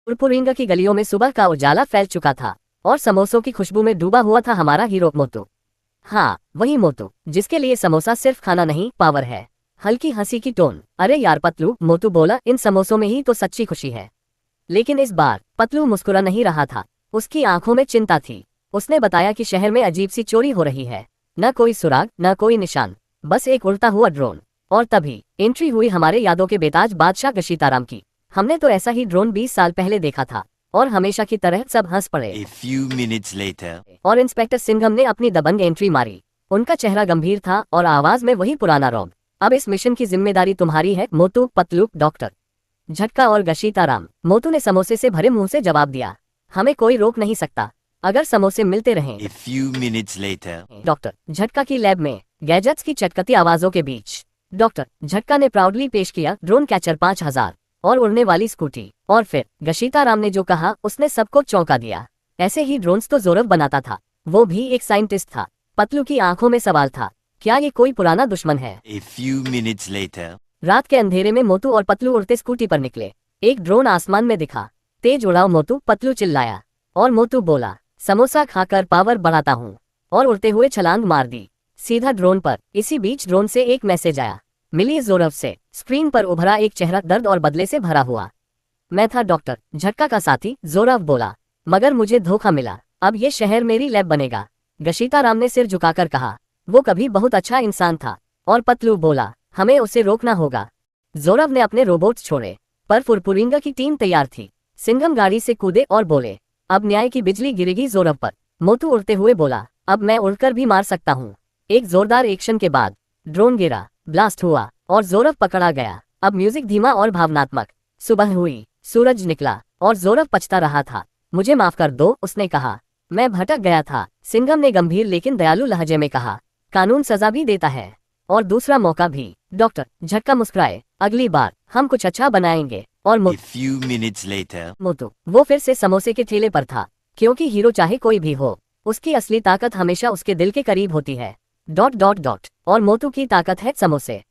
पुरपुरिंगा की गलियों में सुबह का उजाला फैल चुका था और समोसों की खुशबू में डूबा हुआ था हमारा हीरो मोटू। हाँ, वही मोटू जिसके लिए समोसा सिर्फ खाना नहीं पावर है। हल्की हंसी की टोन। अरे यार पतलू, मोटू बोला, इन समोसों में ही तो सच्ची खुशी है। लेकिन इस बार पतलू मुस्कुरा नहीं रहा था, उसकी आंखों में चिंता थी। उसने बताया कि शहर में अजीब सी चोरी हो रही है, न कोई सुराग न कोई निशान, बस एक उड़ता हुआ ड्रोन। और तभी एंट्री हुई हमारे यादों के बेताज बादशाह गशीताराम की। हमने तो ऐसा ही ड्रोन 20 साल पहले देखा था और हमेशा की तरह सब हंस पड़े। A few minutes later. और इंस्पेक्टर सिंघम ने अपनी दबंग एंट्री मारी। उनका चेहरा गंभीर था और आवाज में वही पुराना रौब। अब इस मिशन की जिम्मेदारी तुम्हारी है मोटू, पतलू, डॉक्टर झटका और गशीताराम। मोटू ने समोसे से भरे मुंह से जवाब दिया, हमें कोई रोक नहीं सकता अगर समोसे मिलते रहें। A few minutes later. Doctor झटका की लैब में गैजेट्स की चटकती आवाजों के बीच डॉक्टर झटका ने प्राउडली पेश किया ड्रोन कैचर 5000 और उड़ने वाली स्कूटी। और फिर गशीताराम ने जो कहा उसने सबको चौंका दिया। ऐसे ही ड्रोन्स तो जोरव बनाता था, वो भी एक साइंटिस्ट था। पतलू की आंखों में सवाल था, क्या ये कोई पुराना दुश्मन है? A few minutes later. रात के अंधेरे में मोटू और पतलू उड़ते स्कूटी पर निकले। एक ड्रोन आसमान में दिखा। तेज उड़ाओ मोटू, पतलू चिल्लाया और मोटू बोला, समोसा खाकर पावर बढ़ाता हूँ, और उड़ते हुए छलांग मार दी सीधा ड्रोन पर। इसी बीच ड्रोन से एक मैसेज आया, मिली जोरव से। स्क्रीन पर उभरा एक चेहरा दर्द और बदले से भरा हुआ। मैं था डॉक्टर झटका का साथी, जोरव बोला, मगर मुझे धोखा मिला। अब ये शहर मेरी लैब बनेगा। गशीताराम ने सिर झुकाकर कहा, वो कभी बहुत अच्छा इंसान था। और पतलू बोला, हमें उसे रोकना होगा। जोरव ने अपने रोबोट्स छोड़े, पर पुरपुरिंगा की टीम तैयार थी। सिंघम गाड़ी से कूदे और बोले, अब न्याय की बिजली गिरेगी जोरव पर। मोटू उड़ते हुए बोला, अब मैं उड़कर भी मार सकता हूँ। एक जोरदार एक्शन के बाद ड्रोन गिरा, ब्लास्ट हुआ और जोरव पकड़ा गया। अब म्यूजिक धीमा और भावनात्मक। सुबह हुई, सूरज निकला और जोरव पछता रहा था। मुझे माफ कर दो, उसने कहा, मैं भटक गया था। सिंघम ने गंभीर लेकिन दयालु लहजे में कहा, कानून सजा भी देता है और दूसरा मौका भी। डॉक्टर झटका मुस्कुराए, अगली बार हम कुछ अच्छा बनाएंगे। और A few minutes later. मोटू वो फिर से समोसे के ठेले पर था, क्योंकि हीरो चाहे कोई भी हो, उसकी असली ताकत हमेशा उसके दिल के करीब होती है। Dot dot dot. और मोटू की ताकत है समोसे।